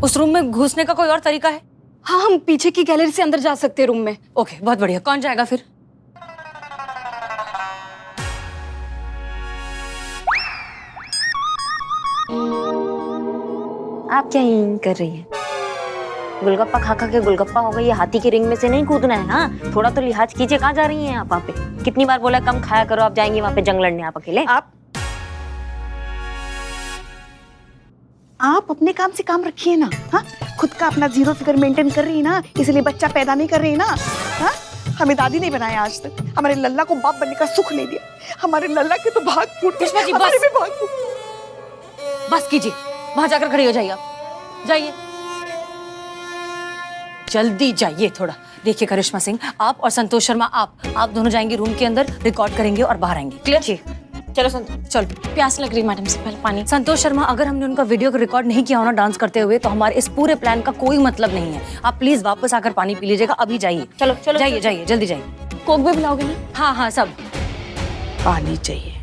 उस रूम में घुसने का कोई और तरीका है? हाँ, हम पीछे की गैलरी से अंदर जा सकते हैं रूम में। ओके, बहुत बढ़िया। कौन जाएगा फिर? आप क्या यहीं कर रही हैं? गोलगप्पा खा खा के गोलगप्पा हो गई, ये हाथी की रिंग में से नहीं कूदना है। हाँ, थोड़ा तो लिहाज कीजिए। कहाँ जा रही हैं आप? वहाँ पे कितनी बार बोला कम खाया करो, आप जाएंगी वहाँ पे जंग लड़ने आप अकेले? आप अपने काम से काम रखिए ना। हाँ, खुद का अपना जीरो फिगर मेंटेन कर रही है ना, इसलिए बच्चा पैदा नहीं कर रही ना। हाँ, हमें दादी नहीं बनाया आज तक, हमारे लल्ला को बाप बनने का सुख नहीं दिया। हमारे लल्ला के तो भाग फूट गए, कृष्णा जी, हमारे बस। भी भाग फूट। बस कीजिए, वहां जाकर खड़ी हो जाइए आप। जाइए, जल्दी जाइए थोड़ा। देखिए करिश्मा सिंह, आप और संतोष शर्मा, आप दोनों जाएंगे रूम के अंदर, रिकॉर्ड करेंगे और बाहर आएंगे। क्लियर? जी। चलो संतोष, चलो। प्यास लग रही मैडम से, पहले पानी। संतोष शर्मा, अगर हमने उनका वीडियो को रिकॉर्ड नहीं किया हो ना डांस करते हुए, तो हमारे इस पूरे प्लान का कोई मतलब नहीं है। आप प्लीज वापस आकर पानी पी लीजिएगा। अभी जाइए। चलो चलो जाइए जाइए, जल्दी जाइए। कोक भी पिलाओगे ना? हाँ हाँ, सब। पानी चाहिए।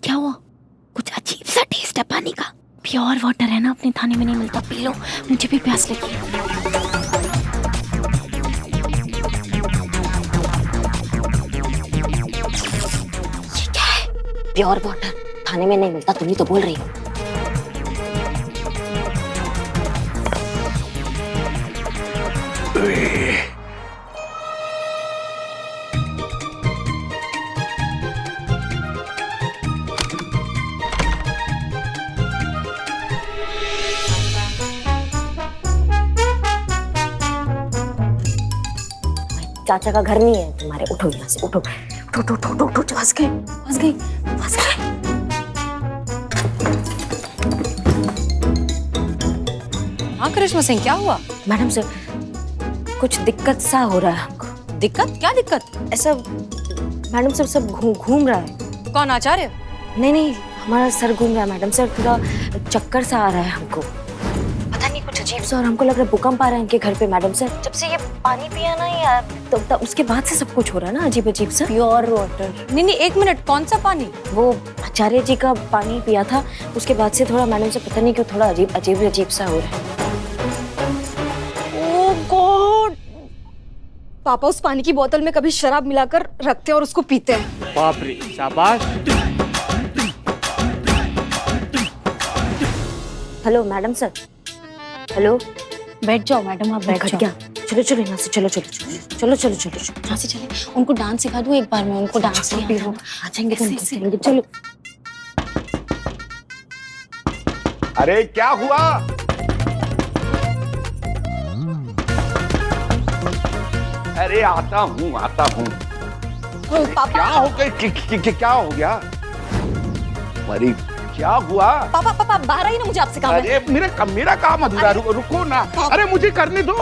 क्या हुआ? कुछ अजीब सा टेस्ट है पानी का। प्योर वाटर है ना, अपने थाने में नहीं मिलता, पी लो। मुझे भी प्यास लगी है। प्योर वाटर थाने में नहीं मिलता, तुम ही तो बोल रही हो। चाचा का घर नहीं है तुम्हारे। उठो यहाँ से, उठो उठो उठो उठो उठो, उठो। फंस गए, फंस गए, फंस गए। हाँ करिश्मा सिंह, क्या हुआ? मैडम सर, कुछ दिक्कत सा हो रहा है हमको। दिक्कत? क्या दिक्कत? ऐसा मैडम सर सब घूम रहा है। कौन, आचार्य? नहीं नहीं, हमारा सर घूम रहा है मैडम सर। थोड़ा चक्कर सा आ रहा है हमको, पता नहीं कुछ अजीब सा। और हमको लग रहा है भूकंप आ रहा है इनके घर पे मैडम सर। जब से ये पानी पिया ना यार, तो उसके बाद से सब कुछ हो रहा है ना अजीब अजीब सा। Pure water. नहीं नहीं, एक मिनट, कौन सा पानी? वो आचार्य जी का पानी पिया था, उसके बाद से थोड़ा मैडम से पता नहीं क्यों थोड़ा अजीब सा हो रहा है। ओह गॉड! पापा उस पानी की बोतल में कभी शराब मिलाकर रखते हैं और उसको पीते हैं। बाप रे, शाबाश। Hello madam sir, hello. बैठ जाओ मैडम, आप बैठ घट जाओ। गया। चलो चलो यहाँ से, चलो चलो चलो चलो चलो चलो। यहाँ से चले, उनको डांस सिखा दूँ एक बार में। उनको डांस नहीं आता। आ जाएंगे तो ऐसे- चलेंगे। चलो। अरे क्या हुआ? अरे आता हूँ। पापा, क्या हो गया? क्या हो गया? अरे क्या हुआ? पापा पापा बाहर आई ना, मुझे आपसे काम है। अरे मेरा काम अधूरा। रुको ना। अरे मुझे करने दो।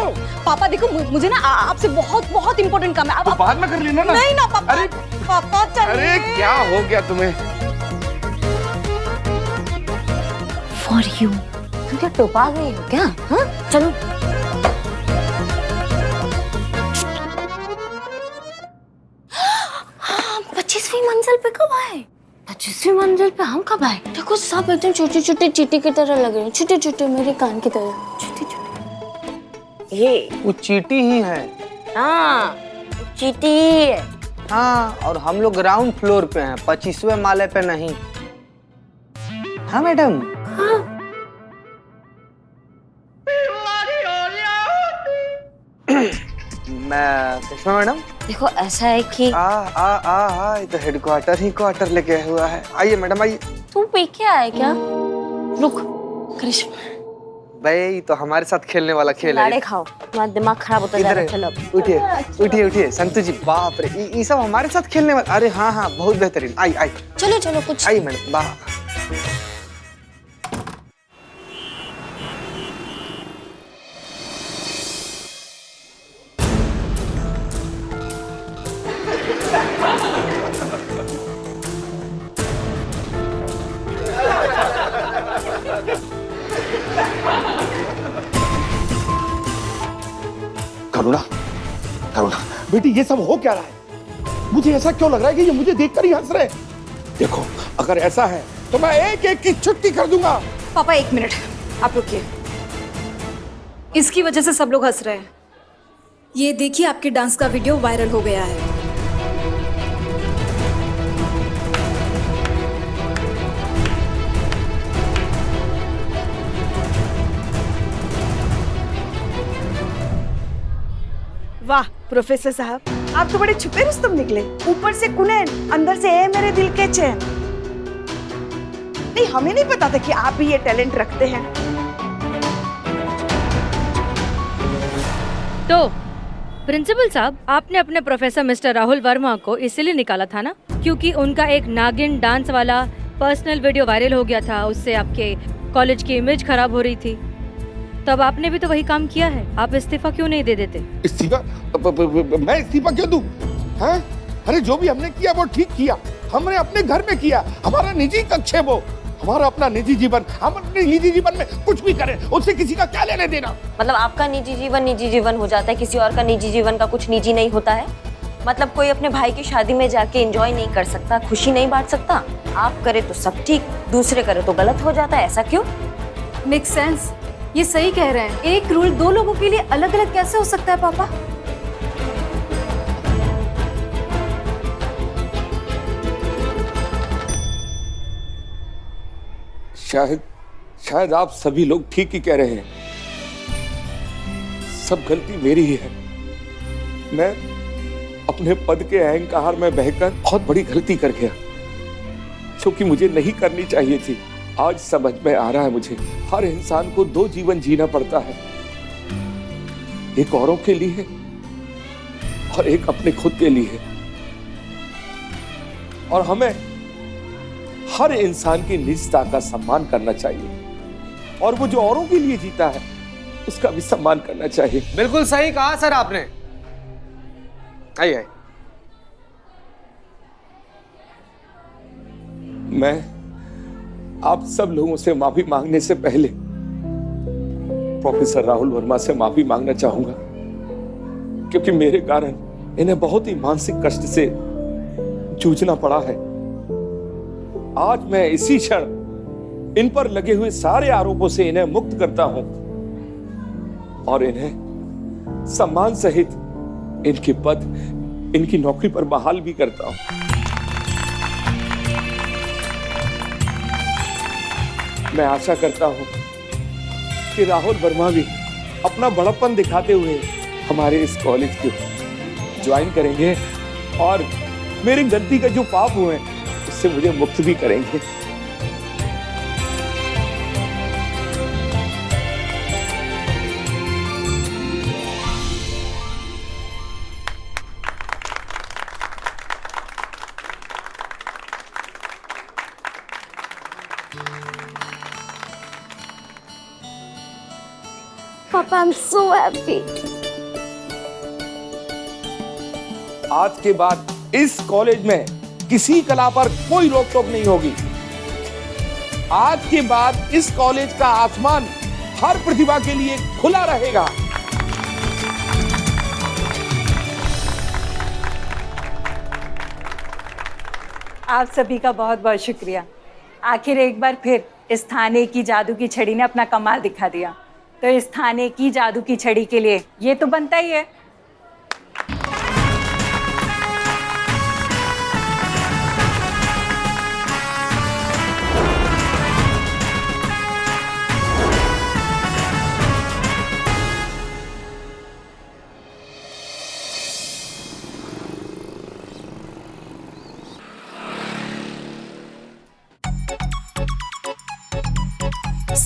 पापा देखो, मुझे ना आपसे बहुत बहुत इंपॉर्टेंट काम है। तो बाद में कर लेना ना। नहीं ना पापा। अरे पापा चलिए। अरे क्या हो गया तुम्हें? For you. तुम क्या टोपा गई हो क्या? हाँ चलो। हाँ, 25वीं मंजिल पे कब आए? 25वीं मंजिल पे हम कब आए? देखो सब एकदम छोटे छोटे चींटी की तरह लग रहे हैं, छोटे छोटे मेरे कान की तरह, छोटे छोटे। ये वो चींटी ही है। हाँ, चींटी ही है। हाँ, और हम लोग ग्राउंड फ्लोर पे हैं, 25वें माले पे नहीं। हाँ मैडम। मैं करिश्मा मैडम, देखो ऐसा है कि ये तो हेडक्वार्टर ही क्वार्टर लेके हुआ है। आइए मैडम आइए। तू पी के आया क्या? रुक करिश्मा, भाई तो हमारे साथ खेलने वाला खेल लाड़े है। खाओ, तुम्हारा दिमाग खराब होता जा इधर रहा है। है। चलो अब। उठिए उठिए उठिए संतु जी, बाप रे ये सब हमारे साथ खेलने वाला। अरे हाँ हाँ बहुत बेहतरीन। आई आई चलो चलो कुछ आइए मैडम, वाह। करुणा, करुणा बेटी ये सब हो क्या रहा है? मुझे ऐसा क्यों लग रहा है कि ये मुझे देखकर ही हंस रहे हैं? देखो अगर ऐसा है तो मैं एक एक की छुट्टी कर दूंगा। पापा 1 मिनट, आप रुकिए। इसकी वजह से सब लोग हंस रहे हैं। ये देखिए आपके डांस का वीडियो वायरल हो गया है। वाह प्रोफेसर साहब, आप तो बड़े छुपे रुस्तम निकले। ऊपर से कुनैन, अंदर से ए मेरे दिल के चैन। नहीं हमें नहीं पता था कि आप भी ये टैलेंट रखते हैं। तो प्रिंसिपल साहब, आपने अपने प्रोफेसर मिस्टर राहुल वर्मा को इसीलिए निकाला था ना, क्योंकि उनका एक नागिन डांस वाला पर्सनल वीडियो वायरल हो गया था। उससे आपके कॉलेज की इमेज खराब हो रही थी। तब आपने भी तो वही काम किया है। आप इस्तीफा क्यों नहीं दे देते? इस्तीफा? मैं इस्तीफा क्यों दूं? हैं? अरे जो भी हमने किया वो ठीक किया। हमने अपने घर में किया, हमारा निजी कक्ष है वो, हमारा अपना निजी जीवन। हम अपने निजी जीवन में कुछ भी करें, उससे किसी का क्या लेने देना? मतलब आपका निजी जीवन हो जाता है, किसी और का निजी जीवन का कुछ निजी नहीं होता है। मतलब कोई अपने भाई की शादी में जाके एंजॉय नहीं कर सकता, खुशी नहीं बांट सकता। आप करे तो सब ठीक, दूसरे करे तो गलत हो जाता है। ऐसा क्यों? Make sense. ये सही कह रहे हैं। एक रूल 2 लोगों के लिए अलग अलग कैसे हो सकता है पापा? शायद आप सभी लोग ठीक ही कह रहे हैं। सब गलती मेरी ही है। मैं अपने पद के अहंकार में बहकर बहुत बड़ी गलती कर गया, जो कि मुझे नहीं करनी चाहिए थी। आज समझ में आ रहा है मुझे, हर इंसान को 2 जीवन जीना पड़ता है, एक औरों के लिए और एक अपने खुद के लिए। और हमें हर इंसान की निजता का सम्मान करना चाहिए, और वो जो औरों के लिए जीता है उसका भी सम्मान करना चाहिए। बिल्कुल सही कहा सर आपने। आइए मैं आप सब लोगों से माफी मांगने से पहले प्रोफेसर राहुल वर्मा से माफी मांगना चाहूंगा, क्योंकि मेरे कारण इन्हें बहुत ही मानसिक कष्ट से जूझना पड़ा है। आज मैं इसी क्षण इन पर लगे हुए सारे आरोपों से इन्हें मुक्त करता हूं और इन्हें सम्मान सहित इनके पद, इनकी नौकरी पर बहाल भी करता हूं। मैं आशा करता हूं कि राहुल वर्मा भी अपना बड़प्पन दिखाते हुए हमारे इस कॉलेज को ज्वाइन करेंगे और मेरी गलती का जो पाप हुए हैं उससे मुझे मुक्त भी करेंगे। पापा आई एम सो हैप्पी। आज के बाद इस कॉलेज में किसी कला पर कोई रोक टोक नहीं होगी। आज के बाद इस कॉलेज का आसमान हर प्रतिभा के लिए खुला रहेगा। आप सभी का बहुत बहुत शुक्रिया। आखिर एक बार फिर इस थाने की जादू की छड़ी ने अपना कमाल दिखा दिया। तो इस थाने की जादू की छड़ी के लिए ये तो बनता ही है।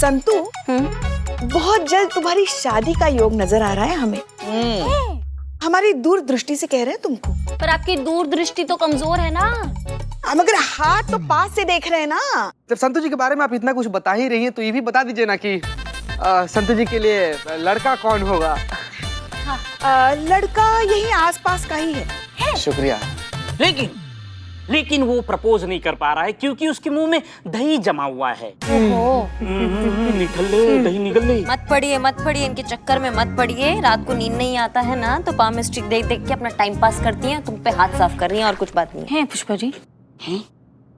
संतू, बहुत जल्द तुम्हारी शादी का योग नजर आ रहा है हमें। हमारी दूरदृष्टि से कह रहे हैं तुमको। पर आपकी दूरदृष्टि तो कमजोर है ना। हम अगर हाथ तो पास से देख रहे हैं ना। जब संतू जी के बारे में आप इतना कुछ बता ही रही हैं तो ये भी बता दीजिए ना कि संतू जी के लिए लड़का कौन होगा। लड़का यही आसपास का ही है। शुक्रिया। लेकिन वो प्रपोज नहीं कर पा रहा है क्योंकि उसके मुंह में दही जमा हुआ है। निकल ले, दही निकल ले। मत पड़िए इनके चक्कर में मत पड़िए। रात को नींद नहीं आता है ना तो पाम स्टिक देख देख के अपना टाइम पास करती हैं, तुम पे हाथ साफ कर रही हैं और कुछ बात नहीं है पुष्पा जी।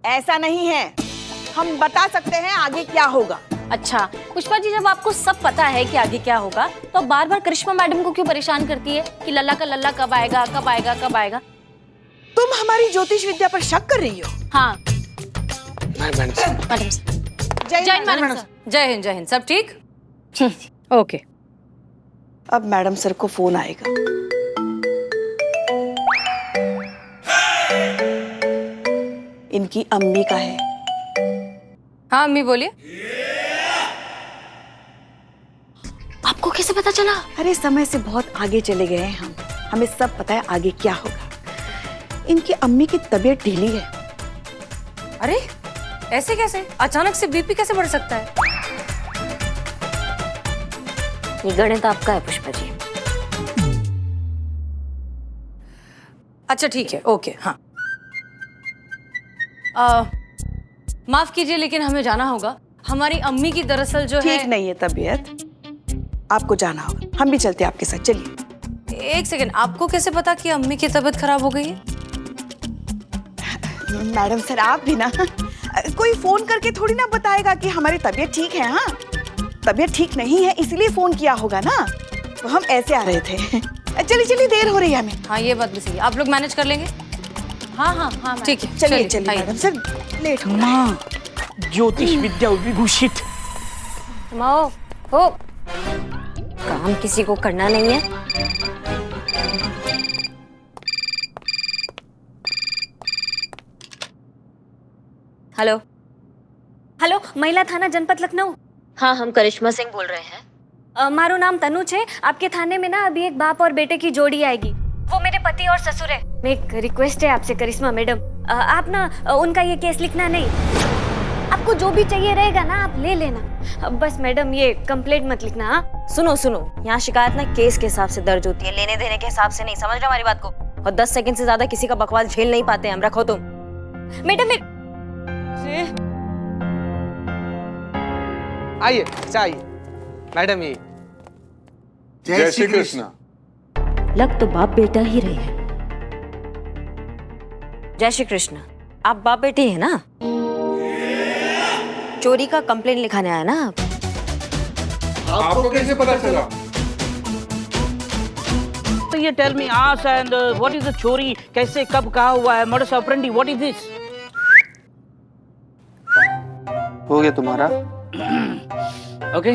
ऐसा नहीं है, हम बता सकते हैं आगे क्या होगा। अच्छा पुष्पा जी, जब आपको सब पता है कि आगे क्या होगा तो बार बार करिश्मा मैडम को क्यों परेशान करती है कि लल्ला का लल्ला कब आएगा कब आएगा कब आएगा? तुम हमारी ज्योतिष विद्या पर शक कर रही हो? हाँ मैडम जय हिंद मैडम। जय हिंद, सब ठीक? ओके। अब मैडम सर को फोन आएगा। इनकी अम्मी का है। हाँ अम्मी बोलिए। आपको कैसे पता चला? अरे समय से बहुत आगे चले गए हैं हम, हमें सब पता है आगे क्या होगा। इनकी अम्मी की तबीयत ढीली है। अरे ऐसे कैसे? अचानक से बीपी कैसे बढ़ सकता है? ये गणित आपका है पुष्पा जी। अच्छा ठीक है, ओके। हाँ माफ कीजिए लेकिन हमें जाना होगा। हमारी अम्मी की दरअसल जो है ठीक नहीं है तबीयत, आपको जाना होगा। हम भी चलते हैं आपके साथ, चलिए। एक सेकंड, आपको कैसे पता कि अम्मी की तबीयत खराब हो गई है? मैडम सर आप भी ना, कोई फोन करके थोड़ी ना बताएगा कि हमारी तबीयत ठीक है। हाँ तबीयत ठीक नहीं है इसलिए फोन किया होगा ना, तो हम ऐसे आ रहे थे। चलिए देर हो रही है हमें। हाँ ये बात भी सही है, आप लोग मैनेज कर लेंगे? हाँ ठीक है, चलिए मैडम सर, लेट हो रहा है। ज्योतिष विद्या विभूषित। माओ हो, काम किसी को करना नहीं है। हेलो हेलो, महिला थाना जनपद लखनऊ। हाँ हम करिश्मा सिंह बोल रहे हैं। मारो नाम तनुज है। आपके थाने में ना अभी एक बाप और बेटे की जोड़ी आएगी, वो मेरे पति और ससुर है। मैं एक रिक्वेस्ट है आपसे करिश्मा मैडम, आप ना उनका ये केस लिखना नहीं। आपको जो भी चाहिए रहेगा ना आप ले लेना, बस मैडम ये कंप्लेंट मत लिखना। हाँ सुनो, यहाँ शिकायत ना केस के हिसाब से दर्ज होती है, लेने देने के हिसाब से नहीं। समझ रहे हो हमारी बात को? और 10 सेकंड से ज्यादा किसी का बकवास झेल नहीं पाते हम। रखो तुम। मैडम आइए चाहिए मैडम। ये जय श्री कृष्ण। लग तो बाप बेटा ही रहे हैं। जय श्री कृष्ण। आप बाप बेटे हैं ना? चोरी का कंप्लेंट लिखाने आया ना आप? आपको कैसे पता चला? तो ये tell me us and what is the चोरी, कैसे कब कहा हुआ है, modus operandi, what is this? हो गया तुम्हारा? ओके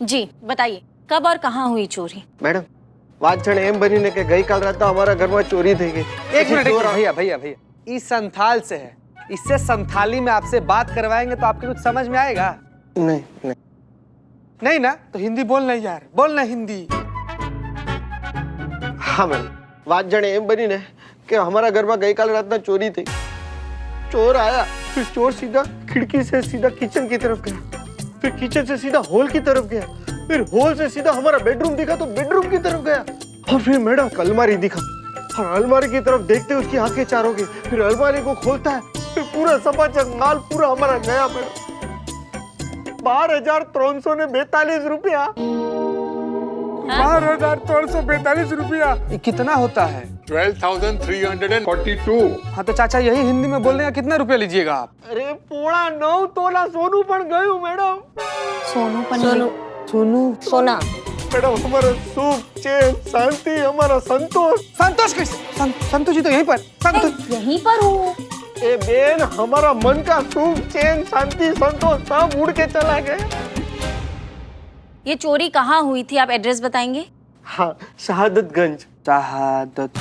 जी बताइए कब और कहाँ हुई चोरी? मैडम वाचण एम बनी ने के गई काल रात हमारा घर में चोरी थी गई। एक मिनट भैया इस संथाल से है, इससे संथाली में आपसे बात करवाएंगे तो आपको कुछ समझ में आएगा? नहीं ना, तो हिंदी बोलना यार, बोलना हिंदी। हाँ मैडम, बात जाने एम बनी ने कि हमारा घर में गई काल रात ना चोरी थी। चोर आया, फिर चोर सीधा खिड़की से सीधा किचन की तरफ गया, फिर किचन से सीधा हॉल की तरफ गया, फिर हॉल से सीधा हमारा बेडरूम दिखा तो बेडरूम की तरफ गया, और फिर मैडम अलमारी दिखा और अलमारी की तरफ देखते उसकी आंखें चारों की, फिर अलमारी को खोलता है, फिर पूरा समाचार माल पूरा हमारा गया मैडम। 12,342 रुपया। 12,342 रुपया कितना होता है? 12,342। हाँ तो चाचा यही हिंदी में बोलने का कितना रुपया लीजिएगा आप? अरे 9.25 तोला सोनू पण गयो मैडम। सोना मैडम हमारा सुख चैन शांति हमारा संतोष। संतोष कैसे? संतोष जी तो यहीं पर। संतोष यहीं पर हूँ। ए बेन हमारा मन का सुख चैन शांति संतोष सब उड़ के चला गया। ये चोरी कहाँ हुई थी आप एड्रेस बताएंगे? हाँ, शहादतगंज।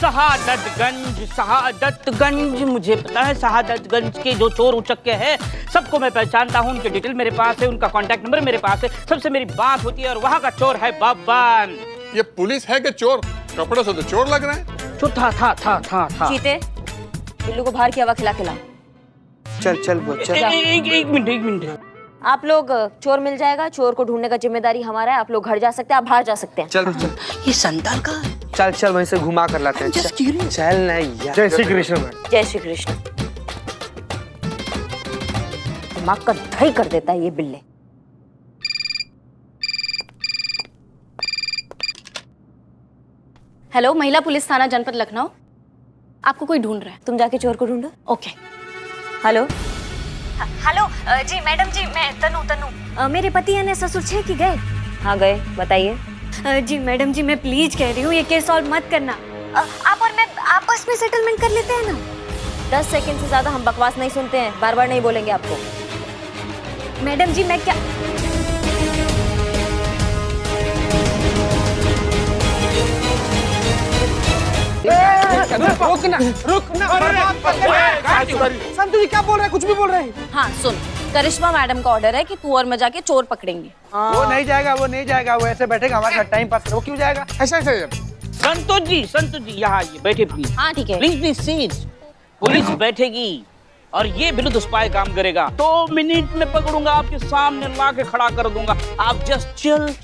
शहादतगंज मुझे पता है। शहादतगंज के जो चोर उचक्के हैं सबको मैं पहचानता हूँ। उनके डिटेल मेरे पास है, उनका कांटेक्ट नंबर मेरे पास है, सबसे मेरी बात होती है। और वहाँ का चोर है बब्बन। ये पुलिस है कि चोर? कपड़ों से तो चोर लग रहा है। चोर था। चीते, बिल्लू को बाहर की हवा खिला खिला। चल वो चल। एक मिनट। आप लोग, चोर मिल जाएगा, चोर को ढूंढने का जिम्मेदारी हमारा है। आप लोग घर जा सकते हैं, आप बाहर जा सकते हैं। चल ये संताल का चल वहीं से घुमा कर लाते हैं। चल नहीं यार। जय श्री कृष्ण। जय श्री कृष्ण। दिमाग का दही कर देता है ये बिल्ले। हेलो, महिला पुलिस थाना जनपद लखनऊ। आपको कोई ढूंढ रहा है। तुम जाके चोर को ढूंढो। ओके। हेलो हेलो जी मैडम जी, मैं तनु। मेरे पति यानी ससुर छे कि गए? हाँ गए, बताइए। जी मैडम जी, मैं प्लीज कह रही हूँ ये केस सॉल्व मत करना। आप और मैं आपस में सेटलमेंट कर लेते हैं ना। 10 सेकंड से ज्यादा हम बकवास नहीं सुनते हैं, बार बार नहीं बोलेंगे आपको। मैडम जी मैं क्या रुकना। संतु जी क्या बोल रहे हैं? कुछ भी बोल रहे हैं। हाँ सुन, करिश्मा मैडम का ऑर्डर है कि तू और मैं जाके चोर पकड़ेंगे। वो नहीं जाएगा, वो ऐसे बैठेगा हमारे साथ टाइम पास। वो क्यों जाएगा? ऐसा संतोष जी यहाँ आइए, बैठे प्लीज। हाँ ठीक है। Please seat. पुलिस बैठेगी और ये विरुद्ध स्पाई काम करेगा। 2 मिनट में पकड़ूंगा, आपके सामने ला के खड़ा कर दूंगा। आप जस्ट चिल।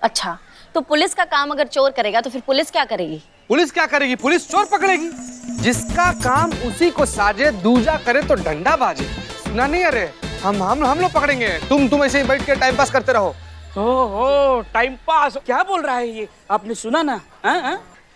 अच्छा, तो पुलिस का काम अगर चोर करेगा तो फिर पुलिस क्या करेगी? पुलिस क्या करेगी? पुलिस चोर पकड़ेगी। जिसका काम उसी को साजे, दूजा करे तो डंडा बाजे। सुना नहीं? अरे हम लोग पकड़ेंगे। तुम ऐसे ही बैठ के टाइम पास करते रहो। ओहो, टाइम पास क्या बोल रहा है ये? आपने सुना ना?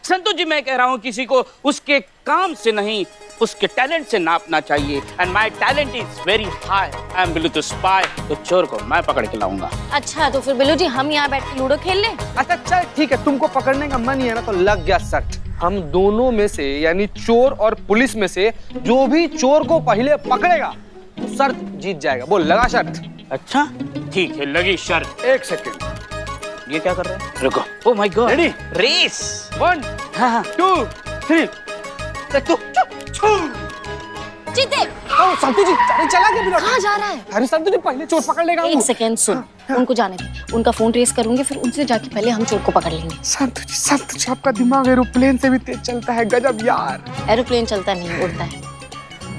संतोष जी, मैं कह रहा हूँ किसी को उसके काम से नहीं, उसके टैलेंट से नापना चाहिए। And my talent is very high. I am Billu the spy. तो चोर को मैं पकड़ के लाऊंगा। अच्छा, तो फिर बिल्लू जी हम यहाँ बैठ के लूडो खेल लें? अच्छा चल ठीक है, तुमको पकड़ने का मन ही है ना, तो लग गया शर्त। हम दोनों में से यानी चोर और पुलिस में से जो भी चोर को पहले पकड़ेगा तो शर्त जीत जाएगा। बोल, लगा शर्त? अच्छा ठीक है, लगी शर्त। 1 सेकंड। ये क्या कर रहे हैं? रुको। Oh my god. Ready? Race. 1 हाँ 2 3। जीते। संतु जी चला गया। कहाँ जा रहा है? अरे संतु जी, पहले चोर पकड़ लेगा। 1 सेकेंड सुन, उनको जाने दे। उनका फोन ट्रेस करूंगी, फिर उनसे जाके पहले हम चोर को पकड़ लेंगे। संतु जी आपका दिमाग एरोप्लेन से भी तेज चलता है। गजब यार। एरोप्लेन चलता नहीं, उड़ता है।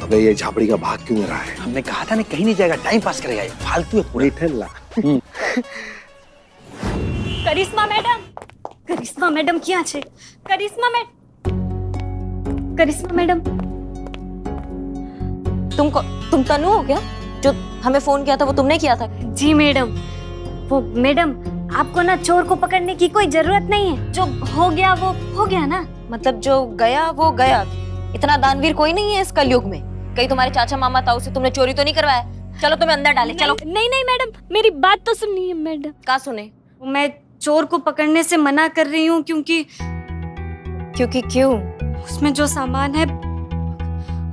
अबे ये झापड़ी का भाग क्यों रहा है? हमने कहा था ना कहीं नहीं जाएगा, टाइम पास करेगा ये। फालतू है पूरा। करिश्मा मैडम क्या छे? करिश्मा मैडम तुम तनु हो क्या? जो हमें फोन किया था वो तुमने किया था? जी मैडम। वो मैडम, आपको ना चोर को पकड़ने की कोई जरूरत नहीं है। जो हो गया वो हो गया ना। मतलब जो गया वो गया। इतना दानवीर कोई नहीं है इस कलयुग में। कहीं तुम्हारे चाचा मामा ताऊ से तुमने चोरी तो नहीं करवाया? चलो तुम्हें अंदर डाले। चलो। नहीं मैडम, मेरी बात तो सुनिए मैडम। क्या सुने? मैं चोर को पकड़ने से मना कर रही हूँ क्योंकि क्यों? उसमें जो सामान है,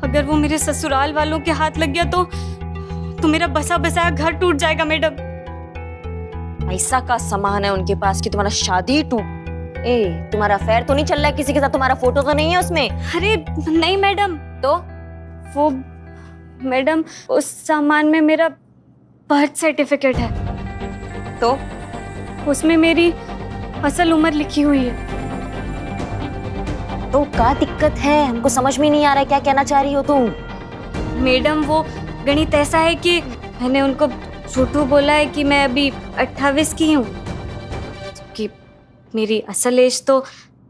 अगर वो मेरे ससुराल वालों के हाथ लग गया तो मेरा बसा बसाया घर टूट जाएगा मैडम। ऐसा का सामान है उनके पास कि तुम्हारा शादी टूट। तुम्हारा अफेयर तो नहीं चल रहा है किसी के साथ? तुम्हारा फोटो तो नहीं है उसमें? अरे नहीं मैडम। तो वो मैडम, उस सामान में मेरा बर्थ सर्टिफिकेट है। तो उसमें मेरी असल उम्र लिखी हुई है। तो क्या दिक्कत है? हमको समझ में नहीं आ रहा है क्या कहना चाह रही हो तुम। मैडम, वो गणित ऐसा है कि मैंने उनको झूठू बोला है कि मैं अभी 28 की हूँ, कि मेरी असल एज तो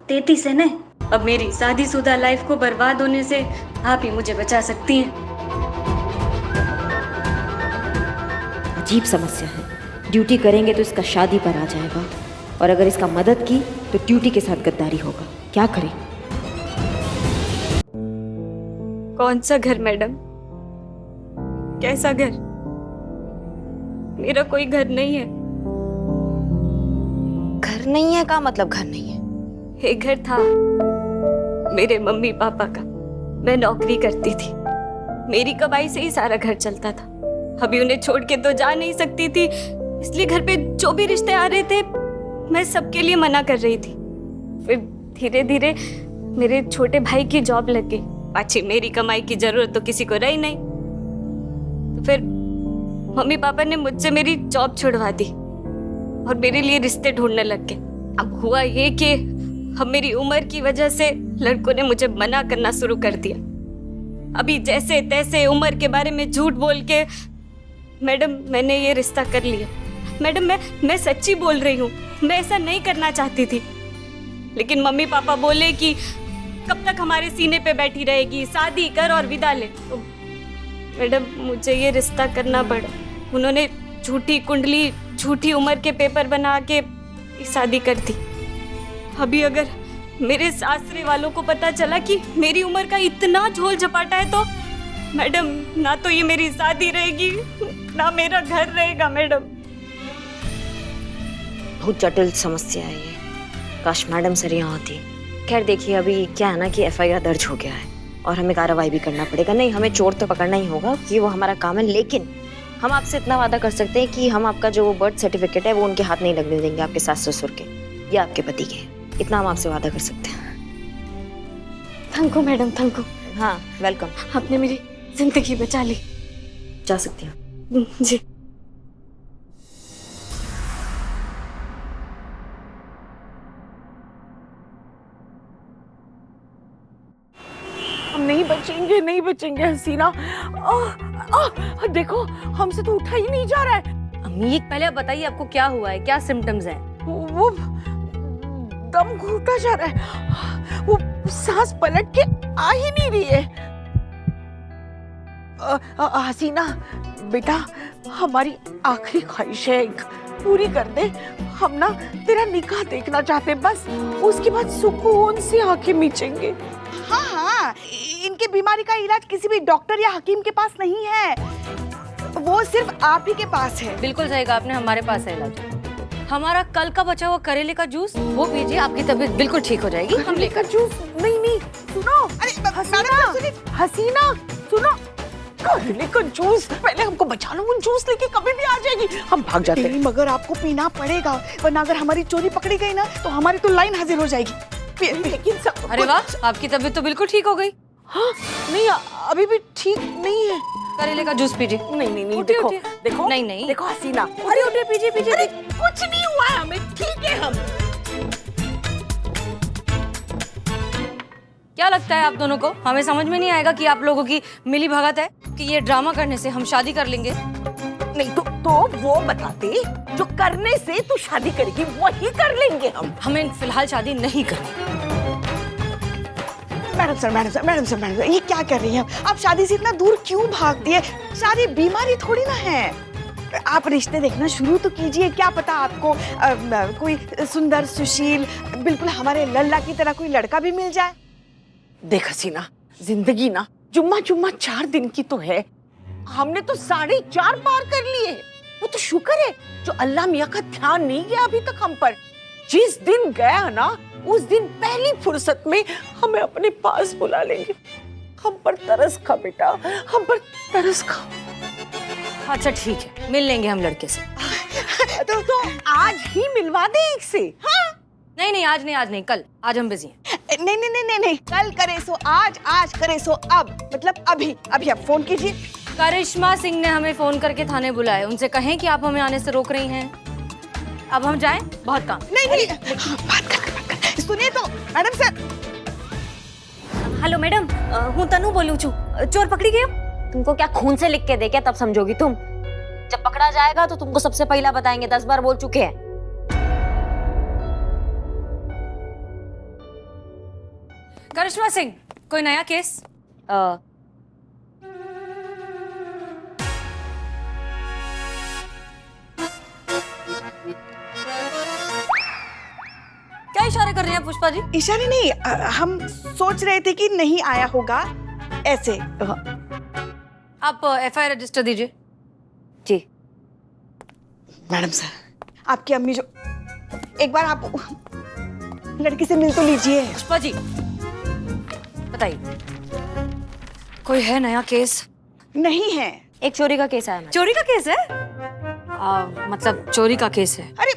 33 है ना। अब मेरी शादीशुदा लाइफ को बर्बाद होने से आप ही मुझे बचा सकती हैं। अजीब समस्या है। ड्यूटी करेंगे तो इसका शादी पर आ जाएगा, और अगर इसका मदद की तो ड्यूटी के साथ गद्दारी होगा। क्या करें? कौन सा घर मैडम? कैसा घर? मेरा कोई घर नहीं है। घर नहीं है का मतलब? घर नहीं है? एक घर था मेरे मम्मी पापा का। मैं नौकरी करती थी, मेरी कमाई से ही सारा घर चलता था। अभी उन्हें छोड़ के तो जा नहीं सकती थी, इसलिए घर पे जो भी रिश्ते आ रहे थे मैं सबके लिए मना कर रही थी। फिर धीरे धीरे मेरे छोटे भाई की जॉब लग गई। पाछी मेरी कमाई की जरूरत तो किसी को रही नहीं। तो फिर मम्मी पापा ने मुझसे मेरी जॉब छुड़वा दी और मेरे लिए रिश्ते ढूंढने लग गए। अब हुआ ये कि अब मेरी उम्र की वजह से लड़कों ने मुझे मना करना शुरू कर दिया। अभी जैसे तैसे उम्र के बारे में झूठ बोल के मैडम मैंने ये रिश्ता कर लिया। मैडम मैं सच्ची बोल रही हूँ, मैं ऐसा नहीं करना चाहती थी, लेकिन मम्मी पापा बोले कि कब तक हमारे सीने पे बैठी रहेगी, शादी कर और विदा ले। तो मैडम मुझे ये रिश्ता करना पड़ा। उन्होंने झूठी कुंडली, झूठी उम्र के पेपर बना के शादी कर दी। अभी अगर मेरे सासरे वालों को पता चला कि मेरी उम्र का इतना झोल झपाटा है तो मैडम ना तो ये मेरी शादी रहेगी ना मेरा घर रहेगा। मैडम बहुत जटिल समस्या है ये। काश मैडम सर यहाँ होती। खैर देखिए, अभी क्या है ना कि FIR दर्ज हो गया है और हमें कार्रवाई भी करना पड़ेगा। नहीं, हमें चोर तो पकड़ना ही होगा कि वो हमारा काम है, लेकिन हम आपसे इतना वादा कर सकते हैं कि हम आपका जो बर्थ सर्टिफिकेट है वो उनके हाथ नहीं लगने देंगे, आपके सास ससुर के या आपके पति के। इतना हम आपसे वादा कर सकते हैं। Thank you madam, thank you. हाँ, वेलकम। आपने मेरी जिंदगी बचा ली। जा सकती हूँ जी। हम नहीं बचेंगे, नहीं बचेंगे हसीना। देखो हमसे तो उठा ही नहीं जा रहा है। अम्मी पहले आप बताइए आपको क्या हुआ है, क्या सिम्टम्स हैं? वो दम घुटता जा रहा है, वो सांस पलट के आ ही नहीं रही है। हसीना बेटा, हमारी आखिरी ख्वाहिश है, पूरी कर दे। हम ना तेरा निकाह देखना चाहते, बस उसके बाद सुकून से आंखें मीचेंगे। हाँ हाँ, इनके बीमारी का इलाज किसी भी डॉक्टर या हकीम के पास नहीं है, वो सिर्फ आप ही के पास है। बिल्कुल सही कहा आपने, हमारे पास है इलाज। हमारा कल का बचा हुआ करेले का जूस वो पीजिए, आपकी तबीयत बिल्कुल ठीक हो जाएगी। हम लेकर जूस नहीं सुनो, अरे हसीना सुनो, करेले का जूस पहले हमको बचा लो, वो जूस लेके कभी भी आ जाएगी, हम भाग जाते हैं। मगर आपको पीना पड़ेगा, वरना अगर हमारी चोरी पकड़ी गई ना तो हमारी तो लाइन हाजिर हो जाएगी। लेकिन अरे वाह, आपकी तबीयत तो बिल्कुल ठीक हो गई। हाँ नहीं, अभी भी ठीक नहीं है। करेले का जूस पीजिए। नहीं देखो देखो, नहीं देखो हसीना, अरे उठिए, पीजिए। अरे कुछ नहीं हुआ है हमें, ठीक है हम। क्या लगता है आप दोनों को? हमें समझ में नहीं आएगा कि आप लोगों की मिली भगत है कि ये ड्रामा करने से हम शादी कर लेंगे। नहीं तो वो बताते, जो करने से तू शादी करेगी वही कर लेंगे हम। हमें फिलहाल शादी नहीं करनी। मैडम सर, ये क्या कर रही हैं आप? शादी से इतना दूर क्यों भागती है? शादी बीमारी थोड़ी ना है। आप रिश्ते देखना शुरू तो कीजिए, क्या पता आपको कोई सुंदर सुशील बिल्कुल हमारे लल्ला की तरह कोई लड़का भी मिल जाए। देख हसीना, जिंदगी ना जुम्मा 4 दिन की तो है, हमने तो 4.5 पार कर लिए। वो तो शुक्र है जो अल्लाह मियाँ का ध्यान नहीं गया अभी तक हम पर। जिस दिन गया ना, उस दिन पहली फुर्सत में हमें अपने पास बुला लेंगे। हम पर तरस खा बेटा, हम पर तरस खा। अच्छा ठीक है, मिल लेंगे हम लड़के से। तो आज ही मिलवा दे एक से। हाँ? नहीं, आज नहीं, कल। आज हम बिजी हैं। नहीं, कल करे सो आज करे सो अब, मतलब अभी आप फोन कीजिए। करिश्मा सिंह ने हमें फोन करके थाने बुलाया, उनसे कहें कि आप हमें आने से रोक रही हैं। अब हम जाएं, बहुत काम। नहीं, बात कर। सुनिए तो मैडम सर। हेलो मैडम, हूँ तनु बोलूं छू, चोर पकड़ी गया। तुमको क्या खून से लिख के दे क्या, तब समझोगी तुम? जब पकड़ा जाएगा तो तुमको सबसे पहला बताएंगे, 10 बार बोल चुके हैं। करिश्मा सिंह, कोई नया केस? क्या इशारे कर रहे हैं पुष्पा जी? इशारे नहीं, हम सोच रहे थे कि नहीं आया होगा ऐसे। आप FIR रजिस्टर दीजिए। जी मैडम सर, आपकी अम्मी जो, एक बार आप लड़की से मिल तो लीजिए। पुष्पा जी बताइए, कोई है नया केस? नहीं है, एक चोरी का केस आया। चोरी का केस है? मतलब चोरी का केस है। अरे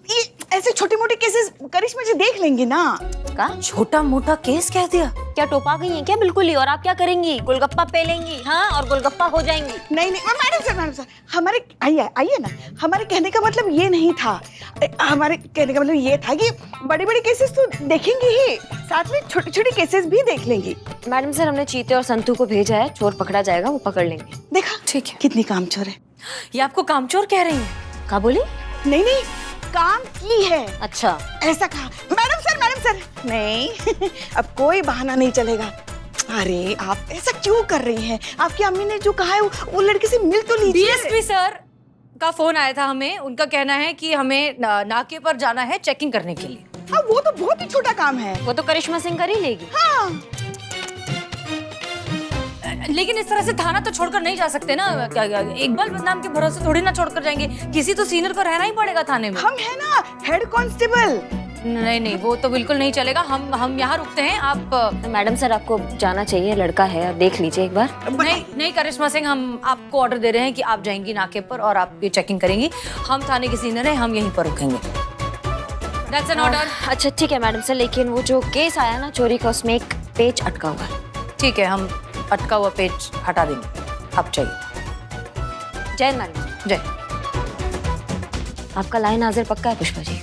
ये ऐसे छोटे मोटे केसेस करिश्मा जी देख लेंगी ना। का छोटा मोटा केस कह दिया। क्या टोपा गई है क्या? बिल्कुल ही। और आप क्या करेंगी? गोलगप्पा पे लेंगी? हाँ, और गोलगप्पा हो जाएंगी। नहीं नहीं मैडम सर हमारे आइए आइए ना, हमारे कहने का मतलब ये नहीं था। हमारे कहने का मतलब ये था कि बड़े बड़े केसेस तो देखेंगे ही, साथ में छोटे छोटे केसेस भी देख लेंगी। मैडम सर, हमने चीते और संतू को भेजा है, चोर पकड़ा जाएगा, वो पकड़ लेंगे। देखा ठीक है। कितनी कामचोर है। ये आपको कामचोर कह रही हैं? का बोली? नहीं नहीं, काम की है। अच्छा, ऐसा कहा। मैडम सर नहीं अब कोई बहाना नहीं चलेगा। अरे आप ऐसा क्यों कर रही हैं? आपकी अम्मी ने जो कहा है वो लड़के से मिल तो लीजिए। डीएसपी सर का फोन आया था हमें, उनका कहना है कि हमें नाके पर जाना है चेकिंग करने के लिए। हाँ, वो तो बहुत ही छोटा काम है। वो तो करिश्मा सिंह कर ही लेगी। हाँ। लेकिन इस तरह से थाना तो छोड़कर नहीं जा सकते ना। इकबाल बदनाम के भरोसे थोड़ी ना छोड़कर जाएंगे, किसी तो सीनियर को रहना ही पड़ेगा थाने में। हम है ना हेड कांस्टेबल। नहीं, वो तो बिल्कुल नहीं चलेगा। हम यहाँ रुकते हैं। आप मैडम सर, आपको जाना चाहिए, लड़का है, आप देख लीजिए एक बार। नहीं करिश्मा सिंह, हम आपको ऑर्डर दे रहे हैं कि आप जाएंगी नाके पर और आप ये चेकिंग करेंगी। हम थाने के सीनियर हैं, हम यहीं पर रुकेंगे। That's an order। अच्छा ठीक है मैडम सर, लेकिन वो जो केस आया ना चोरी का, उसमें एक पेज अटका हुआ है। ठीक है, हम अटका हुआ पेज हटा देंगे। आप चाहिए। जय मैडम। जय। आपका लाइन हाजिर पक्का है पुष्पा जी?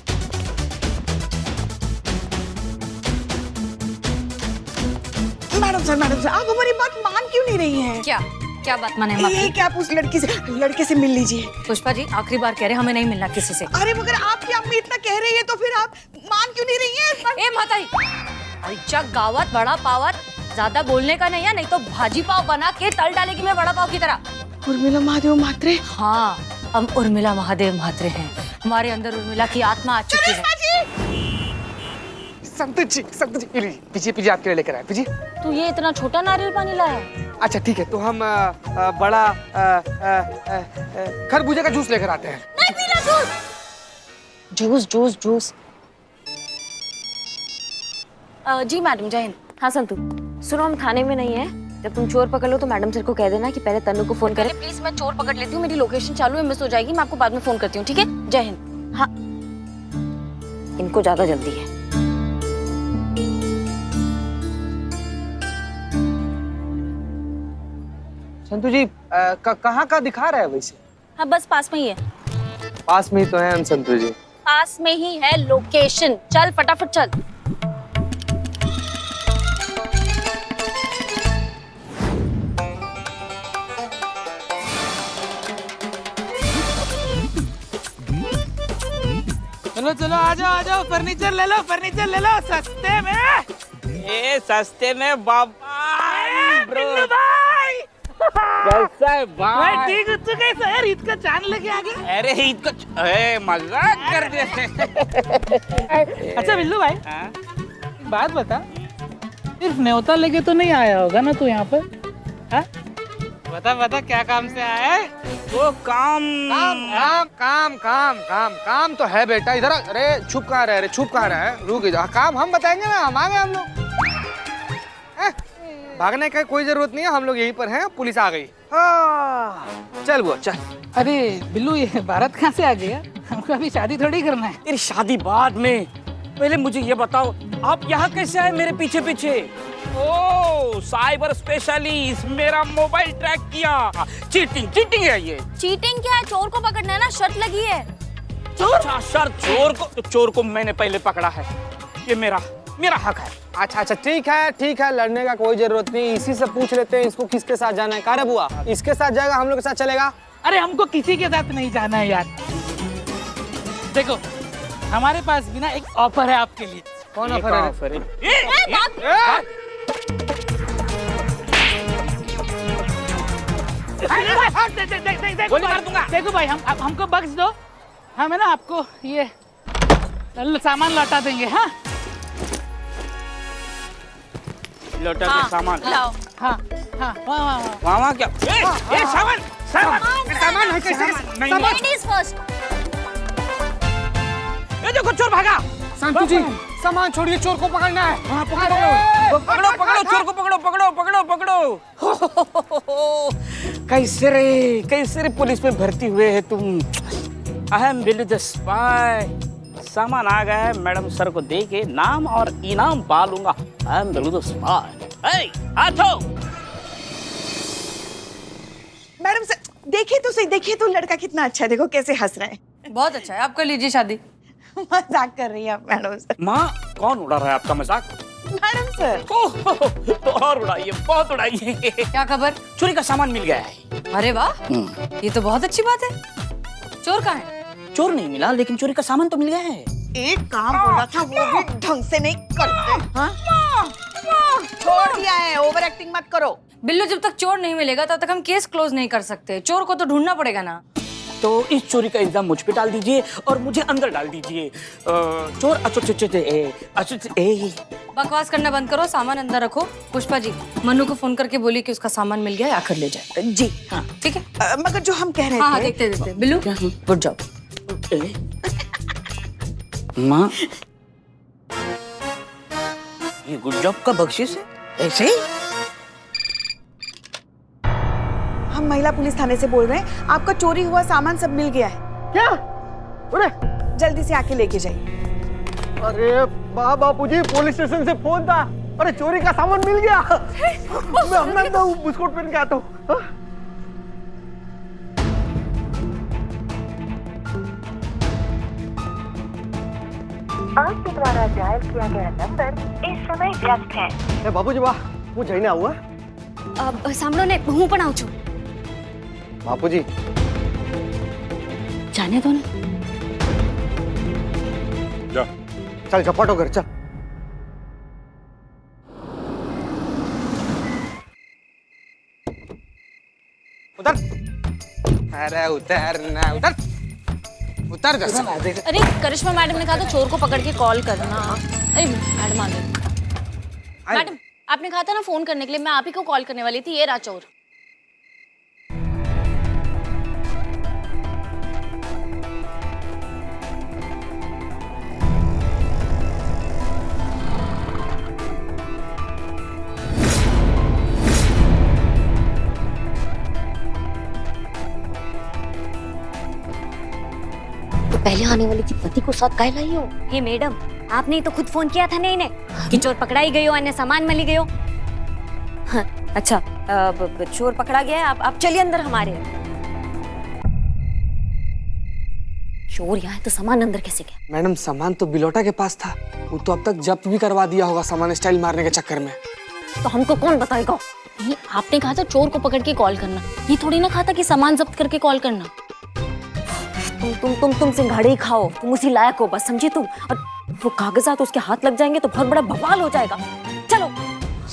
मैडम सर आप हमारी बात मान क्यों नहीं रही हैं? क्या बात माने हम ये आपकी? कि आप उस लड़के से मिल लीजिए। पुष्पा जी, आखिरी बार कह रहे हैं, हमें नहीं मिलना किसी से। अरे मगर आपकी अम्मी इतना कह रही है तो फिर आप मान क्यों नहीं रही हैं? ए माताई, आईच्या गावात बड़ा पावात ज्यादा बोलने का नहीं है, नहीं तो भाजी पाव बना के तल डालेगी मैं बड़ा पाव की तरह। उर्मिला महादेव म्हात्रे। हाँ, हम उर्मिला महादेव म्हात्रे हैं। हमारे अंदर उर्मिला की आत्मा आ चुकी है। संतोष जी पीछे आपके लिए लेकर आए। पीछे। तू ये इतना छोटा नारियल पानी लाया? अच्छा ठीक है, तो हम बड़ा खरबूजे का जूस लेकर आते हैं। नहीं पीना जूस। जूस। जी मैडम, जय हिंद। हाँ संतू, सुनो हम थाने में नहीं है। जब तुम चोर पकड़ लो तो मैडम सर को कह देना कि पहले तन्नू को फोन करे। प्लीज, मैं चोर पकड़ लेती हूँ, मेरी लोकेशन चालू है, मिस हो जाएगी, मैं आपको बाद में फोन करती हूँ, ठीक है? जय हिंद। हाँ, इनको ज्यादा जल्दी है। संतू जी कहाँ का दिखा रहा है वैसे? हाँ, बस पास में ही है। पास में ही तो है संतू जी। पास में ही है लोकेशन। चल फटाफट चल। चलो आ जाओ फर्नीचर ले लो सस्ते में। ये सस्ते में बाबा बिल्लू भाई। कैसा है भाई? ठीक है, तू कैसा है? ईद का चांद लेके आ गया? अरे ईद का मजाक कर दे। अच्छा बिल्लू भाई, बात बता, सिर्फ न्योता लेके तो नहीं आया होगा ना तू यहाँ पर? हाँ? बता क्या काम से आया है? वो काम तो है बेटा। इधर अरे छुप कहाँ रहा है? रुक जा, काम हम बताएंगे ना, हम आ गए। हम लोग भागने का कोई जरूरत नहीं है, हम लोग यहीं पर हैं। पुलिस आ गई। चल वो चल। अरे बिल्लू, ये भारत कहाँ से आ गया? हमको अभी शादी थोड़ी करना है। तेरी शादी बाद में, पहले मुझे ये बताओ, आप यहाँ कैसे आए मेरे पीछे? ओ साइबर स्पेशलिस्ट, मेरा मोबाइल ट्रैक किया। चीटिंग है ये। चीटिंग क्या है? चोर को पकड़ना है ना, शर्त लगी है। अच्छा शर्त? चोर को मैंने पहले पकड़ा है, ये मेरा हक है। अच्छा ठीक है, लड़ने का कोई जरूरत नहीं। इसी से पूछ लेते हैं इसको किसके साथ जाना है। का रे बुआ, इसके साथ जाएगा, हम लोग के साथ चलेगा? अरे हमको किसी के साथ नहीं जाना है यार। देखो, हमारे पास भी ना एक ऑफर है आपके लिए। कौन ऑफर है? देखो भाई, हमको बख्श दो, हम है ना आपको ये सामान लौटा देंगे। हाँ, लौटा के सामान लाओ। हाँ, वहाँ क्या? सामान लेडीज फर्स्ट। ये देखो चोर भागा। संतू जी, सामान छोड़िए, चोर को पकड़ना है। पकड़ो चोर को पकड़ो। कैसे रे पुलिस में भर्ती हुए है तुम? I am Billu the spy. सामान आ गया है, मैडम सर को दे के नाम और इनाम पा लूंगा। I am the smart. हे आठो मैडम सर देखिए तो सही, देखिए तो लड़का कितना अच्छा है, देखो कैसे हंस रहे हैं। बहुत अच्छा है, आप कर लीजिए शादी। मजाक कर रही है आप मैडम सर। माँ कौन उड़ा रहा है आपका मजाक? मैडम सर ओह, तो और उड़ाइए, बहुत उड़ाइए। क्या खबर? चोरी का सामान मिल गया है। अरे वाह, ये तो बहुत अच्छी बात है। चोर कहाँ है? चोर नहीं मिला, लेकिन चोरी का सामान तो मिल गया है। एक काम बोला था वो भी ढंग से नहीं करते। हाँ? छोड़ दिया है, ओवर एक्टिंग मत करो। बिल्लू, जब तक चोर नहीं मिलेगा तब तक हम केस क्लोज नहीं कर सकते। चोर को तो ढूंढना पड़ेगा ना। तो इस चोरी का इल्जाम मुझ पे डाल दीजिए और मुझे अंदर डाल दीजिए। चोर बकवास करना बंद करो, सामान अंदर रखो। पुष्पा जी, मनु को फोन करके बोलिए कि उसका सामान मिल गया है, आकर ले जाए। जी हाँ ठीक है। मगर जो हम कह रहे हाँ थे। देखते देखते। Billu good job. माँ ये गुड जॉब का बख्शिश है? ऐसे ही? हम महिला पुलिस थाने से बोल रहे हैं, आपका चोरी हुआ सामान सब मिल गया है। क्या? अरे जल्दी से आके लेके जाइए। अरे बापूजी, पुलिस स्टेशन से फोन था। अरे चोरी का सामान मिल गया। मैं तो बिस्कुट पहन के आता हूँ। आपके द्वारा डायल किया गया नंबर इस समय व्यस्त है। बापूजी वाह, હું જઈને આવું સાંભળો ને, હું પણ આવું છું। બાપુજી जाने दो ना। जा चल झपाटो घर चल। उतर। अरे उतर ना, उतर उतर जा। अरे करिश्मा मैडम ने कहा था चोर को पकड़ के कॉल करना। अरे मैडम आ गई। मैडम आपने कहा था ना फोन करने के लिए, मैं आप ही को कॉल करने वाली थी। ये रहा चोर। पहले आने वाली थी, पति को साथ काहे लाई हो? हे मैडम, आपने ही तो खुद फोन किया था ना इन्हें कि चोर पकड़ाई गई हो, अन्य सामान मिली गई हो। हाँ, अच्छा चोर पकड़ा गया है। आप चलिए अंदर हमारे। चोर यहाँ है तो सामान अंदर कैसे गया? मैडम सामान तो बिलोटा के पास था, वो तो अब तक जब्त भी करवा दिया होगा सामान स्टाइल मारने के चक्कर में। तो हमको कौन बताएगा? नहीं, आपने कहा था चोर को पकड़ के कॉल करना, ये थोड़ी ना कहा था कि सामान जब्त करके कॉल करना। तुम सिंघाड़े ही खाओ, तुम उसी लायक हो बस, समझी तुम। और वो कागजात उसके हाथ लग जाएंगे तो बहुत बड़ा बवाल हो जाएगा। चलो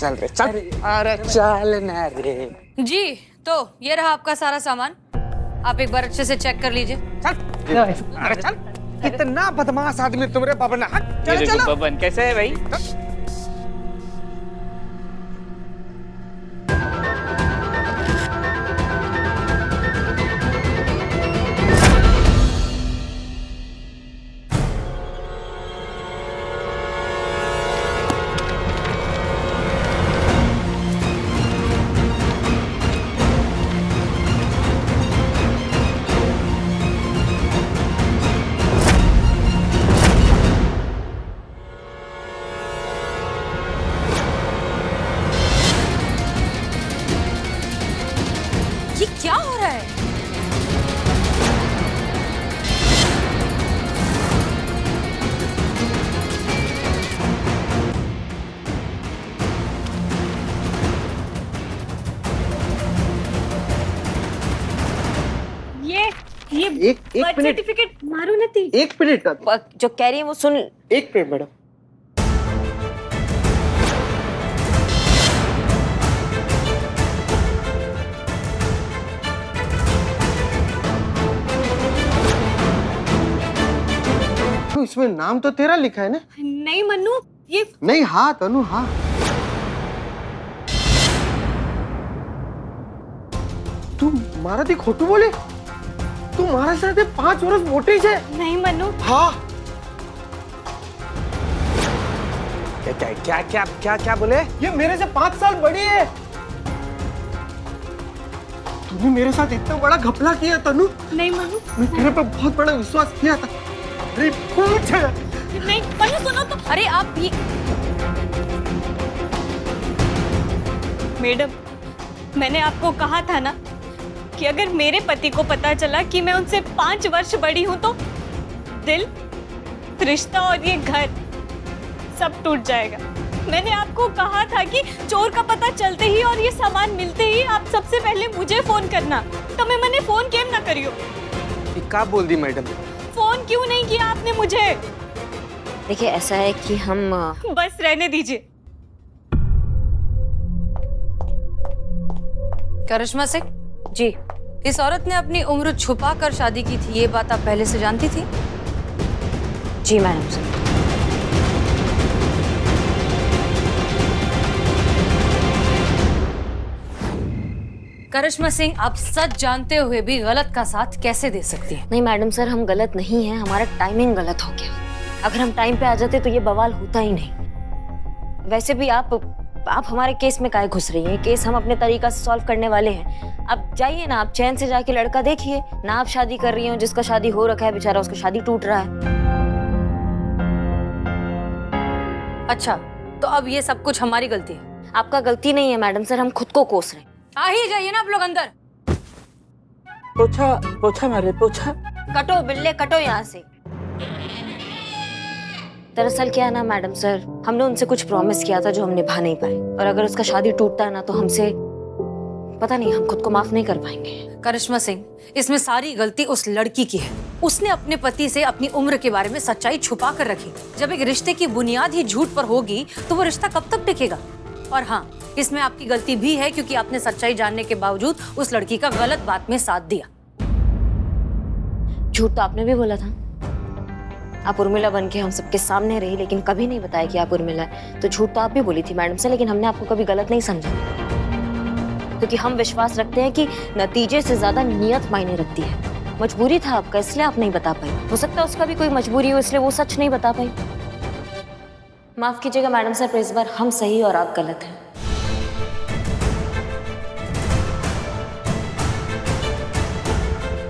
चल रे चल। अरे चल ना रे। जी, तो ये रहा आपका सारा सामान। आप एक बार अच्छे से चेक कर लीजिए। चल अरे चल। कितना बदमाश आदमी तुमरे बबन। चलो चलो। बबन कैसे है भाई? ये क्या हो रहा है? ये एक बर्थ मिनट, सर्टिफिकेट मारू नती। एक मिनट। जो कह रही है वो सुन। एक मिनट मैडम। तो इसमें नाम तो तेरा लिखा है ना? नहीं मन्नू, ये नहीं हाँ तनु हाँ। तू मारा थी खोटू बोले? तू मारा साथे 5 वर्ष मोटी है। नहीं मन्नू। हाँ क्या क्या क्या क्या क्या बोले? ये मेरे से 5 साल बड़ी है। तूने मेरे साथ इतना बड़ा घपला किया तनु। नहीं मन्नू, मैं तेरे पे बहुत बड़ा विश्वास किया था। अरे पूछ। नहीं पहले सुनो तो। अरे आप भी मैडम, मैंने आपको कहा था ना कि अगर मेरे पति को पता चला कि मैं उनसे 5 वर्ष बड़ी हूं तो दिल, रिश्ता और ये घर सब टूट जाएगा। मैंने आपको कहा था कि चोर का पता चलते ही और ये सामान मिलते ही आप सबसे पहले मुझे फोन करना। तो मैंने फोन केम ना करियो। क्या बोल दी मैडम? फोन क्यों नहीं किया आपने मुझे? देखिए ऐसा है कि हम बस रहने दीजिए। करिश्मा सिंह, जी इस औरत ने अपनी उम्र छुपा कर शादी की थी, ये बात आप पहले से जानती थी? जी मैडम सर। करिश्मा सिंह, आप सच जानते हुए भी गलत का साथ कैसे दे सकती हैं? नहीं मैडम सर, हम गलत नहीं हैं, हमारा टाइमिंग गलत हो गया। अगर हम टाइम पे आ जाते तो ये बवाल होता ही नहीं। वैसे भी आप हमारे केस में काहे घुस रही हैं? केस हम अपने तरीका से सॉल्व करने वाले हैं। अब जाइए ना, आप चैन से जाके लड़का देखिए ना। आप शादी कर रही हो, जिसका शादी हो रखा है बेचारा, उसका शादी टूट रहा है। अच्छा, तो अब ये सब कुछ हमारी गलती है? आपका गलती नहीं है मैडम सर, हम खुद को कोस रहे हैं। आ ही जाइए ना आप लोग अंदर। पोछा पोछा मारे पोछा। कटो बिल्ले कटो यहाँ से। दरअसल क्या है ना मैडम सर, हमने उनसे कुछ प्रॉमिस किया था जो हम निभा नहीं पाए, और अगर उसका शादी टूटता है ना तो हमसे पता नहीं, हम खुद को माफ नहीं कर पाएंगे। करिश्मा सिंह, इसमें सारी गलती उस लड़की की है। उसने अपने पति से अपनी उम्र के बारे में सच्चाई छुपा कर रखी। जब एक रिश्ते की बुनियाद ही झूठ पर होगी तो वो रिश्ता कब तक टिकेगा? और हाँ, इसमें आपकी गलती भी है क्योंकि आपने सच्चाई जानने के बावजूद उस लड़की का गलत बात में साथ दिया। झूठ तो आपने भी बोला था। आप उर्मिला बन के हम सबके सामने रही, लेकिन कभी नहीं बताया कि आप उर्मिला है। तो झूठ तो आप भी बोली थी मैडम से, लेकिन हमने आपको कभी गलत नहीं समझा, क्योंकि हम विश्वास रखते हैं कि नतीजे से ज्यादा नियत मायने रखती है। मजबूरी था आपका, इसलिए आप नहीं बता पाई। हो सकता है उसका भी कोई मजबूरी हो, इसलिए वो सच नहीं बता पाई। माफ कीजिएगा मैडम सर, पर इस बार हम सही और आप गलत हैं।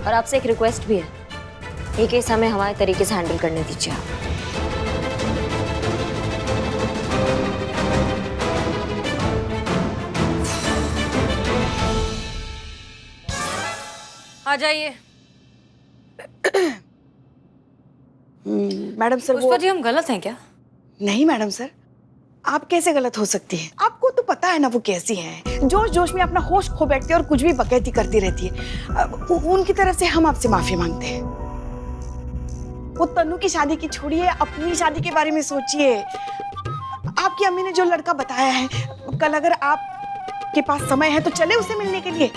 और आपसे एक रिक्वेस्ट भी है, ये केस हमें हमारे तरीके से हैंडल करने दीजिए आप। आ जाइए। मैडम सर, पुष्पा जी, हम गलत हैं क्या? नहीं मैडम सर, आप कैसे गलत हो सकती हैं? आपको तो पता है ना वो कैसी हैं, जोश जोश में अपना होश खो बैठती है और कुछ भी बकैती करती रहती है। उनकी तरफ से हम आपसे माफी मांगते हैं। वो तन्नू की शादी की छोड़िए, अपनी शादी के बारे में सोचिए। आपकी अम्मी ने जो लड़का बताया है, कल अगर आपके पास समय है तो चले उसे मिलने के लिए।